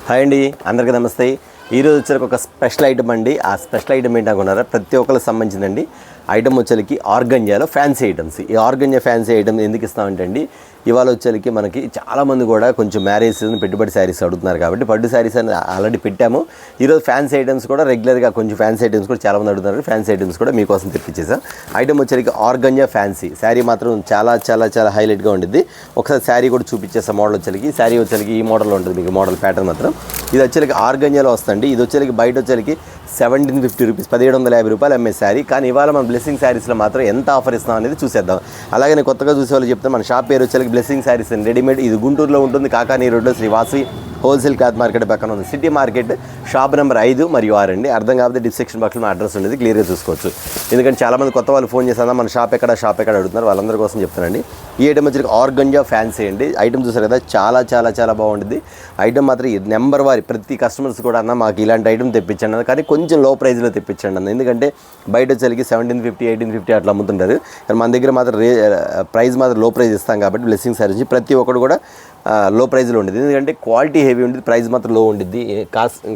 Hi అండి, అందరికీ నమస్తే. ఈరోజు వచ్చరికి ఒక స్పెషల్ ఐటమ్ అండి. ఆ స్పెషల్ ఐటమ్ ఏంటనుకున్నారా? ప్రతి ఒక్కరికి సంబంధించిందండి. ఐటమ్ వచ్చరికి ఆర్గంజాలో ఫ్యాన్సీ ఐటమ్స్. ఈ ఆర్గంజా ఫ్యాన్సీ ఐటమ్ ఎందుకు ఇస్తామంటే అండి, ఇవాళ వచ్చరికి మనకి చాలామంది కూడా కొంచెం మ్యారేజ్ సీజన్ పెట్టుబడి శారీస్ అడుగుతున్నారు కాబట్టి పట్టు శారీస్ అని ఆల్రెడీ పెట్టాము. ఈరోజు ఫ్యాన్సీ ఐటమ్స్ కూడా రెగ్యులర్గా కొంచెం ఫ్యాన్సీ ఐటమ్స్ కూడా చాలామంది అడుగుతున్నారు. ఫ్యాన్సీ ఐటమ్స్ కూడా మీకోసం తెప్పించేసాం. ఐటమ్ వచ్చరికి ఆర్గంజా ఫ్యాన్సీ శారీ మాత్రం చాలా చాలా చాలా హైలైట్గా ఉండిద్ది. ఒకసారి శారీ కూడా చూపించేస్తాం. మోడల్ వచ్చరికి శారీ వచ్చరికి ఈ మోడల్లో ఉంటుంది. మీకు మోడల్ ప్యాటర్న్ మాత్రం ఇది వచ్చరికి ఆర్గంజాలో వస్తుంది. ఇది వచ్చరికి బయట వచ్చరికి 1750 రూపీస్, 1750 రూపాయలు అమ్మే శారీ. కానీ ఇవాళ మన బ్లెస్సింగ్ శారీస్లో మాత్రం ఎంత ఆఫర్ ఇస్తాం అనేది చూసేద్దాం. అలాగే నేను కొత్తగా చూసే వాళ్ళు చెప్తాను, మన షాప్ పేరు వచ్చరికి బ్లెస్సింగ్ శారీస్ అండ్ రెడీమేడ్. ఇది గుంటూరులో ఉంటుంది, కాకానీ రోడ్లో Sri Vasavi wholesale cloth market పక్కన ఉంది. సిటీ మార్కెట్ షాప్ నెంబర్ 5 మరియు 6 అండి. అర్థం కాకపోతే డిస్క్రిప్షన్ బాక్స్లో మా అడ్రస్ ఉండేది, క్లియర్గా చూసుకోవచ్చు. ఎందుకంటే చాలామంది కొత్త వాళ్ళు ఫోన్ చేస్తారా మన షాప్ ఎక్కడ అడుగుతున్నారు, వాళ్ళందరి కోసం చెప్తానండి. ఈ ఐటమ్ వచ్చి ఆర్గంజా ఫ్యాన్సీ అండి. ఐటమ్ చూసారు కదా, చాలా చాలా చాలా బాగుంటుంది. ఐటమ్ మాత్రం నెంబర్ వారి ప్రతి కస్టమర్స్ కూడా అన్న మాకు ఇలాంటి ఐటమ్ తెప్పించండి అన్న, కానీ కొంచెం లో ప్రైస్లో తెప్పించండి అన్న. ఎందుకంటే బయట వచ్చేసరికి 1750, 1850 అట్లా అమ్ముతుంటారు. కానీ మన దగ్గర మాత్రం ప్రైస్ మాత్రం లో ప్రైస్ ఇస్తాం కాబట్టి బ్లెస్సింగ్ శారీస్ ప్రతి ఒక్కరు కూడా లో ప్రైస్లో ఉండేది. ఎందుకంటే క్వాలిటీ హెవీ ఉండేది, ప్రైస్ మాత్రం లో ఉండిద్ది.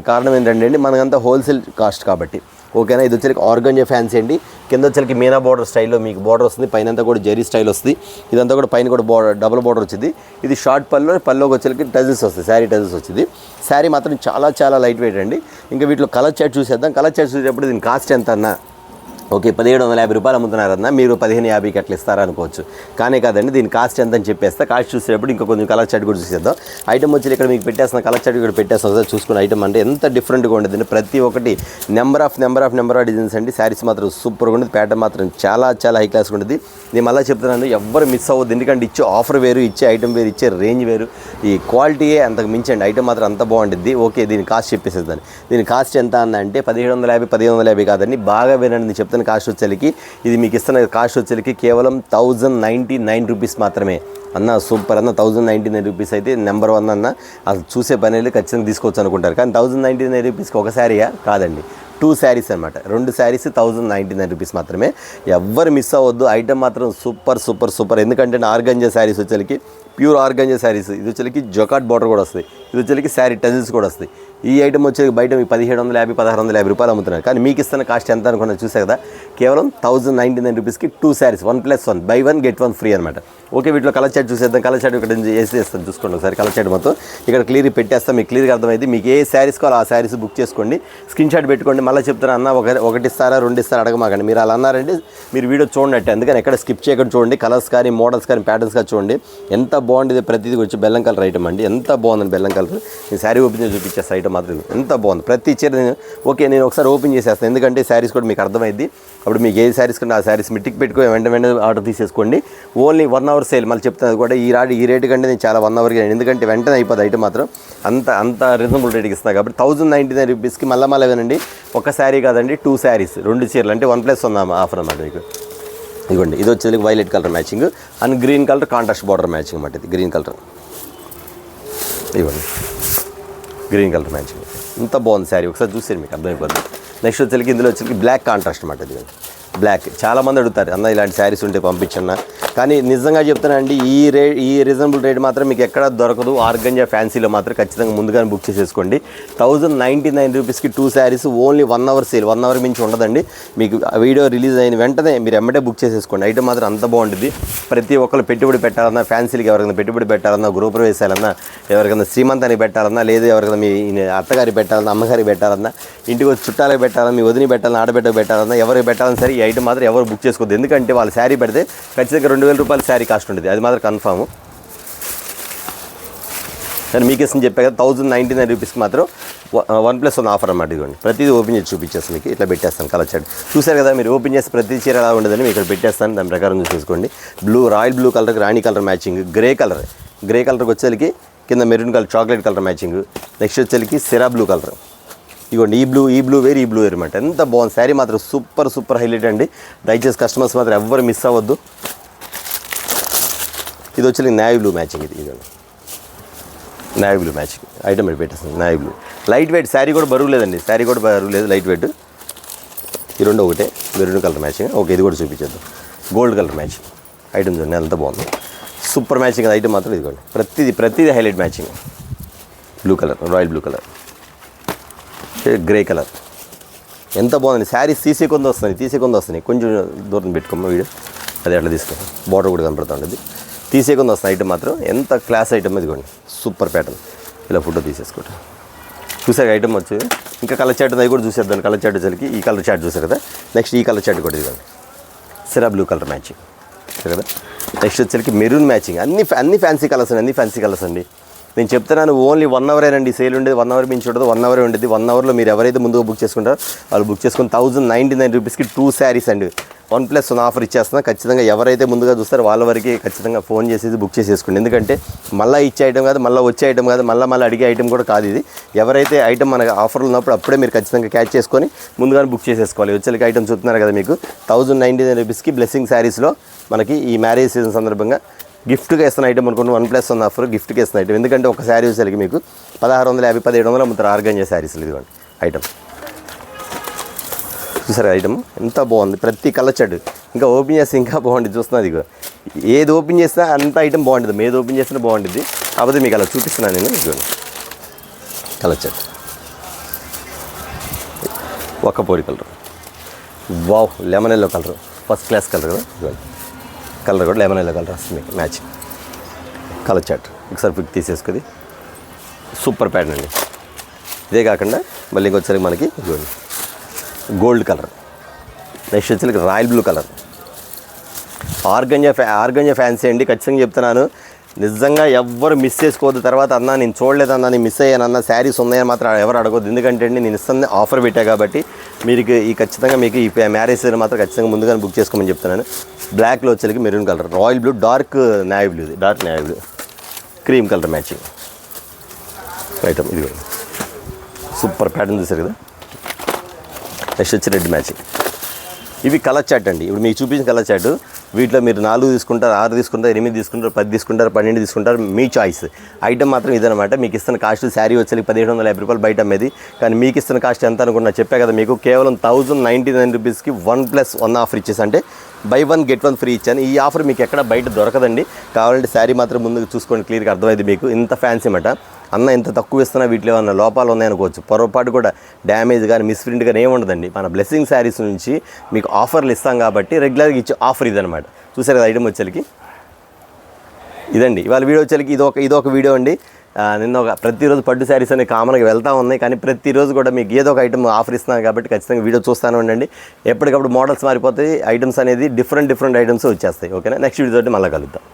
కారణం ఏంటంటే మనకంతా హోల్సేల్ కాస్ట్ కాబట్టి. ఓకేనా. ఇది వచ్చరికి ఆర్గంజా ఫ్యాన్సీ అండి. కింద వచ్చరికి మీనా బార్డర్ స్టైల్లో మీకు బార్డర్ వస్తుంది, పైన అంతా కూడా జరీ స్టైల్ వస్తుంది. ఇదంతా కూడా పైన కూడా డబుల్ బార్డర్ వచ్చింది. ఇది షార్ట్ పల్లోకి వచ్చరికి టజిల్స్ వస్తుంది, శారీ టజిల్స్ వచ్చింది. శారీ మాత్రం చాలా చాలా లైట్ వెయిట్ అండి. ఇంకా వీటిలో కలర్ చార్ట్ చూసేద్దాం. కలర్ చార్ట్ చూసేటప్పుడు దీని కాస్ట్ ఎంత అన్నా ఓకే 1750 రూపాయలు అమ్ముతున్నారన్నా, మీరు 1550కి అట్లా ఇస్తారా అనుకోవచ్చు. కానీ కాదండి, దీని కాస్ట్ ఎంత అని చెప్పేస్తా. కాస్ట్ చూసేటప్పుడు ఇంకా కొంచెం కలర్ చార్ట్ కూడా చూసేద్దాం. ఐటమ్ వచ్చి ఇక్కడ మీకు పెట్టేస్తున్న కలర్ చార్ట్ ఇక్కడ పెట్టేస్తాం కదా, చూసుకున్న ఐటమ్ అంటే ఎంత డిఫరెంట్గా ఉండేది. ప్రతి ఒక్కటి నెంబర్ ఆఫ్ డిజైన్స్ అండి. శారీస్ మాత్రం సూపర్గా ఉండేది. ప్యాటర్న్ మాత్రం చాలా చాలా హై క్లాస్గా ఉండేది. నేను మళ్ళీ చెప్తున్నాను, ఎవ్వరు మిస్ అవ్వద్దు. ఎందుకంటే ఇచ్చే ఆఫర్ వేరు, ఇచ్చే ఐటమ్ వేరు, ఇచ్చే రేంజ్ వేరు. ఈ క్వాలిటీయే అంతకు మించండి. ఐటమ్ మాత్రం అంత బాగుంటుంది. ఓకే, దీని కాస్ట్ చెప్పేసేదాన్ని. దీని కాస్ట్ ఎంత అన్న అంటే 1750, 1550 కాదండి. బాగా వినండి, చెప్తాను. కాస్ట్ వచ్చేసరికి ఇది మీకు ఇస్తున్న కాస్ట్ వచ్చేసరికి కేవలం 1099 రూపీస్ మాత్రమే అన్న. సూపర్ అన్న, 1099 రూపీస్ అయితే నెంబర్ 1 అన్న. అసలు చూసే పని ఖచ్చితంగా తీసుకోవచ్చు అనుకుంటారు. కానీ 1099 రూపీస్కి ఒక శారీయా కాదండి, 2 శారీస్ అనమాట. 2 శారీస్ 1099 రూపీస్ మాత్రమే. ఎవ్వరు మిస్ అవ్వద్దు. ఐటమ్ మాత్రం సూపర్ సూపర్ సూపర్. ఎందుకంటే ఆర్గంజా శారీస్ వచ్చేసరికి ప్యూర్ ఆర్గంజా శారీస్. ఇది వచ్చేసరికి జొకాట్ బార్డర్ కూడా వస్తుంది. ఇది వచ్చేసరికి శారీ టజిల్స్ కూడా వస్తాయి. ఈ ఐటమ్ వచ్చేసి బయట మీకు 1750, 1650 రూపాయలు అమ్ముతున్నారు. కానీ మీకు ఇస్తున్న కాస్ట్ ఎంత అనుకున్నా చూసే కదా, కేవలం 1099 రూపీస్కి 2 శారీస్, 1+1, బై 1 గెట్ 1 ఫ్రీ అనమాట. ఓకే, వీటిలో కలర్ చార్ట్ చూసేద్దాం. కలర్ చార్ట్ ఇక్కడ వేసేస్తాను, చూసుకోండి ఒకసారి. కలర్ చార్ట్ మొత్తం ఇక్కడ క్లియర్ పెట్టేస్తాం, మీకు క్లియర్గా అర్థమైంది. మీకు ఏ శారీస్ కావాలో ఆ శారీస్ బుక్ చేసుకోండి, స్క్రీన్ షాట్ పెట్టుకోండి. మళ్ళీ చెప్తాను అన్న, ఒకటి ఇస్తారా 2 ఇస్తారా అడగమాకండి. మీరు అలా అన్నారంటే మీరు వీడియో చూడండి. అందుకని ఎక్కడ స్కిప్ చేయకుండా చూడండి. కలర్స్ కానీ మోడల్స్ కానీ ప్యాటర్న్స్ కానీ చూడండి. ఎంత బాగుంటుంది. ప్రతిదీ వచ్చి బెల్లం కలర్ ఐటమ్ అండి. ఎంత బాగుందండి బెల్లం కలర్. నేను శారీ ఓపెన్ చేసి చూపించేస్తాను. ఐటమ్ మాత్రం ఎంత బాగుంది. ప్రతి చీర నేను ఒకసారి ఓపెన్ చేసేస్తాను. ఎందుకంటే శారీస్ కూడా మీకు అర్థమైంది. అప్పుడు మీకు ఏ శారీస్ కంటే ఆ శారీస్ మీరు టిక్ పెట్టుకొని వెంటనే ఆర్డర్ తీసేసుకోండి. Only 1 hour sale. మళ్ళీ చెప్తాను కూడా ఈ రేటు కంటే నేను చాలా 1 అవర్కి, ఎందుకంటే వెంటనే అయిపోతుంది ఐటమ్ మాత్రం. అంత రీజనబుల్ రేట్కి ఇస్తాను కాబట్టి 1099 రూపీస్కి మళ్ళీ వినండి. ఒక శారీ కాదండి, 2 శారీస్, 2 చీరలు అంటే 1+1 ఆఫర్ అన్నమాట మీకు. ఇదిగోండి, ఇది వచ్చేది violet colour matching and green colour contrast border matching అన్నమాట. ఇది గ్రీన్ కలర్, ఇవ్వండి గ్రీన్ కలర్ మ్యాచింగ్. ఇంత బాగుంది శారీ, ఒకసారి చూసేది మీకు అర్థమైపోతుంది. నెక్స్ట్ వచ్చేసరికి ఇందులో వచ్చేసరికి బ్లాక్ కాంట్రాస్ట్ అన్నమాట. ఇది బ్లాక్. చాలామంది అడుగుతారు అన్న ఇలాంటి శారీస్ ఉంటే పంపించన్న. కానీ నిజంగా చెప్తానండి, ఈ రీజనబుల్ రేట్ మాత్రం మీకు ఎక్కడ దొరకదు. ఆర్గంజా ఫ్యాన్సీలో మాత్రం ఖచ్చితంగా ముందుగానే బుక్ చేసేసుకోండి. 1099 రూపీస్కి 2 saris, only 1 hour sale. 1 hour మించి ఉండదండి. మీకు వీడియో రిలీజ్ అయిన వెంటనే మీరు ఎమ్మటే బుక్ చేసేసుకోండి. ఐటమ్ మాత్రం అంత బాగుంటుంది. ప్రతి ఒక్కరు పెట్టుబడి పెట్టాలన్నా, ఫ్యాన్సీలకి ఎవరికైనా పెట్టుబడి పెట్టాలన్నా, గృహ వేసాలన్నా, ఎవరికైనా శ్రీమంతానికి పెట్టాలన్నా, లేదు ఎవరికైనా మీ అత్తగారికి పెట్టాలన్నా, అమ్మగారికి పెట్టాలన్నా, ఇంటికి వచ్చి చుట్టాలకు పెట్టాలన్నా, మీ వదిని పెట్టాలన్నా, ఆడబిడ్డకు పెట్టాలన్నా, ఎవరికి పెట్టాలన్నా సరే ఈ ఐటమ్ మాత్రం ఎవరు బుక్ చేసుకోవద్దు. ఎందుకంటే వాళ్ళు శారీ పెడితే ఖచ్చితంగా 2000 రూపాయలు శారీ కాస్ట్ ఉంటుంది. అది మాత్రం కన్ఫామ్. నేను మీకు ఇస్తుంది చెప్పా కదా, 1099 రూపీస్కి మాత్రం 1+1 ఆఫర్ అన్నమాట. ఇదిగోండి, ప్రతిదీ ఓపెన్ చేసి చూపించేస్తాను మీకు. ఇట్లా పెట్టేస్తాను కలర్ చార్ట్. చూసారు కదా, మీరు ఓపెన్ చేస్తే ప్రతి చీర ఎలా ఉండదని మీకు ఇక్కడ పెట్టేస్తాను. దాని ప్రకారం చూసేసుకోండి. రాయల్ బ్లూ కలర్కి రాణి కలర్ మ్యాచింగ్, గ్రే కలర్కి వచ్చేసరికి కింద maroon colour chocolate colour matching. Next వచ్చేసరికి సిరా బ్లూ కలర్. ఇదిగోండి, ఈ బ్లూ వేరు అనమాట. ఎంత బాగుంది శారీ మాత్రం. సూపర్ హైలైట్ అండి. దయచేసి కస్టమర్స్ మాత్రం ఎవ్వరు మిస్ అవ్వద్దు. ఇది వచ్చి నేవీ బ్లూ మ్యాచింగ్. ఇదిగోండి నేవీ బ్లూ మ్యాచింగ్ ఐటమ్ పెట్టేస్తుంది. Navy blue light weight. Sari కూడా బరువు లేదండి, లైట్ వెయిట్. ఈ రెండు ఒకటే. Maroon colour matching. ఓకే, ఇది కూడా చూపించేద్దాం. గోల్డ్ కలర్ మ్యాచింగ్ ఐటమ్ చూడండి ఎంత బాగుంది. సూపర్ మ్యాచింగ్ ఐటమ్ మాత్రం. ఇదిగోండి, ప్రతిదీ highlight matching. Blue colour, royal blue colour, grey colour. ఎంత బాగుంది. శారీస్ తీసే కొంత వస్తున్నాయి. కొంచెం దూరం పెట్టుకోమ్మా వీడియో. అది అట్లా తీసుకోండి. బార్డర్ కూడా కనపడుతుంది. తీసే కొంత వస్తుంది ఐటమ్ మాత్రం. ఎంత క్లాస్ ఐటమ్ ఇదిగోండి. Super pattern. ఇలా ఫోటో తీసేసుకోండి. చూసారు ఐటమ్ వచ్చి. ఇంకా కలర్ చాట్ అది కూడా చూసేద్దాం. కలర్ చాట్ వచ్చేసరికి ఈ కలర్ చాట్ చూసారు కదా. నెక్స్ట్ ఈ కలర్ చాట్ కూడా ఇదిగోండి. సిరా బ్లూ కలర్ మ్యాచింగ్ చూసారు కదా. నెక్స్ట్ వచ్చేసరికి మెరూన్ మ్యాచింగ్. అన్ని ఫ్యాన్సీ కలర్స్ అండి. నేను చెప్తున్నాను ఓన్లీ 1 అవరేనండి సేల్ ఉండేది. 1 అవర్ మించి ఉండదు. 1 అవరే ఉండేది. 1 అవర్లో మీరు ఎవరైతే ముందుగా బుక్ చేసుకుంటారో వాళ్ళు బుక్ చేసుకుని 1099 రూపీస్కి 2 శారీస్ అండి. 1+1 ఆఫర్ ఇచ్చేస్తున్నా. ఖచ్చితంగా ఎవరైతే ముందుగా చూస్తారో వాళ్ళ వరకు ఖచ్చితంగా ఫోన్ చేసేది బుక్ చేసేసుకోండి. ఎందుకంటే మళ్ళీ ఇచ్చే ఐటమ్ కాదు, మళ్ళీ వచ్చే ఐటమ్ కాదు, మళ్ళీ అడిగే ఐటమ్ కూడా కాదు ఇది. ఎవరైతే ఐటమ్ మనకు ఆఫర్లు ఉన్నప్పుడు అప్పుడే మీరు ఖచ్చితంగా క్యాచ్ చేసుకొని ముందుగానే బుక్ చేసేసుకోవాలి. వచ్చేకి ఐటమ్ చూస్తున్నారు కదా మీకు 1099 రూపీస్కి బ్లెస్సింగ్ శారీస్లో మనకి ఈ మ్యారేజ్ సీజన్ సందర్భంగా గిఫ్ట్గా ఇస్తున్న ఐటమ్ అనుకున్న 1+1 ఆఫర్ గిఫ్ట్గా ఇస్తున్న ఐటమ్. ఎందుకంటే ఒక శారీ వచ్చేసరికి మీకు 1650, 1700 అమ్ముతారు ఆర్గంజా శారీస్లు. ఇదిగోండి ఐటమ్ చూసారా. ఐటమ్ ఎంత బాగుంది. ప్రతి కలర్ చార్ట్ ఇంకా ఓపెన్ చేస్తే ఇంకా బాగుంటుంది. చూస్తున్నది ఇగో. ఏది ఓపెన్ చేసినా అంత ఐటమ్ బాగుంటుంది. ఏది ఓపెన్ చేసినా బాగుంటుంది. కాకపోతే మీకు అలా చూపిస్తున్నాను నేను. ఇదిగోండి కలర్ చార్ట్. ఒక్క పోరి colour. Wow, lemon yellow colour. First class colour కదా. ఇదిగోండి కలర్ కూడా లెమన్ ఎల్లో కలర్ వస్తుంది మ్యాచింగ్. కలర్ చార్ట్ ఒకసారి పిక్ తీసేసుకుని సూపర్ ప్యాటర్న్ అండి. ఇదే కాకుండా మళ్ళీ ఇంకొకసారి మనకి గోల్డ్ కలర్. నెక్స్ట్ వచ్చి royal blue colour. Organza fancy అండి. ఖచ్చితంగా చెప్తున్నాను. నిజంగా ఎవ్వరు మిస్ చేసుకోవద్దు. తర్వాత అన్నా నేను చూడలేదన్నా, నేను మిస్ అయ్యానన్నా, శారీస్ ఉన్నాయని మాత్రం ఎవరు అడగొద్దు. ఎందుకంటే అండి నేను ఇస్తుంది ఆఫర్ పెట్టా కాబట్టి మీరు ఈ ఖచ్చితంగా మీకు ఈ మ్యారేజ్ మాత్రం ఖచ్చితంగా ముందుగానే బుక్ చేసుకోమని చెప్తున్నాను. బ్లాక్లో వచ్చేసరికి maroon colour, royal blue, dark navy blue, cream colour matching item. ఇది సూపర్ ప్యాటర్న్ చూసారు కదా. నెక్స్ట్ వచ్చి రెడ్ మ్యాచింగ్. ఇవి కలర్ చాట్ అండి. ఇప్పుడు మీకు చూపించిన కలర్ చాట్. వీటిలో మీరు 4 తీసుకుంటారు, 6 తీసుకుంటారు, 8 తీసుకుంటారు, 10 తీసుకుంటారు, 12 తీసుకుంటారు. మీ చాయిస్. ఐటమ్ మాత్రం ఇదనమాట. మీకు ఇస్తున్న కాస్ట్ శారీ వచ్చేసి 1750 రూపాయలు బయట అమ్మేది. కానీ మీకు ఇస్తున్న కాస్ట్ ఎంత అనుకున్నా చెప్పా కదా మీకు. కేవలం 1099 రూపీస్కి 1+1 ఆఫర్ ఇచ్చేసి, అంటే బై 1 గెట్ 1 ఫ్రీ ఇచ్చాను. ఈ ఆఫర్ మీకు ఎక్కడ బయట దొరకదండి. కావాలంటే శారీ మాత్రం ముందుకు చూసుకోండి. క్లియర్గా అర్థమైంది మీకు. ఇంత ఫ్యాన్సీ అన్నమాట. అన్న ఇంత తక్కువ ఇస్తున్నా వీటిలో ఏమన్నా లోపాలు ఉన్నాయనుకోవచ్చు. పొరపాటు కూడా డ్యామేజ్ కానీ మిస్ప్రింట్ కానీ ఏముండదండి. మన బ్లెస్సింగ్ శారీస్ నుంచి మీకు ఆఫర్లు ఇస్తాం కాబట్టి రెగ్యులర్గా ఇచ్చే ఆఫర్ ఇదనమాట. చూసారు కదా ఐటమ్ వచ్చేకి. ఇదండి ఇవాళ వీడియో వచ్చేకి. ఇదొక వీడియో అండి. నిన్న ప్రతిరోజు పట్టు శారీస్ అనేవి కామన్గా వెళ్తూ ఉన్నాయి. కానీ ప్రతిరోజు కూడా మీకు ఏదో ఒక ఐటమ్ ఆఫర్ ఇస్తున్నాను కాబట్టి ఖచ్చితంగా వీడియో చూస్తూనే ఉండండి. ఎప్పటికప్పుడు మోడల్స్ మారిపోతాయి. ఐటమ్స్ అనేది డిఫరెంట్ ఐటమ్స్ వచ్చేస్తాయి. ఓకేనా. నెక్స్ట్ వీడియో తోటి మళ్ళీ కలుద్దాం.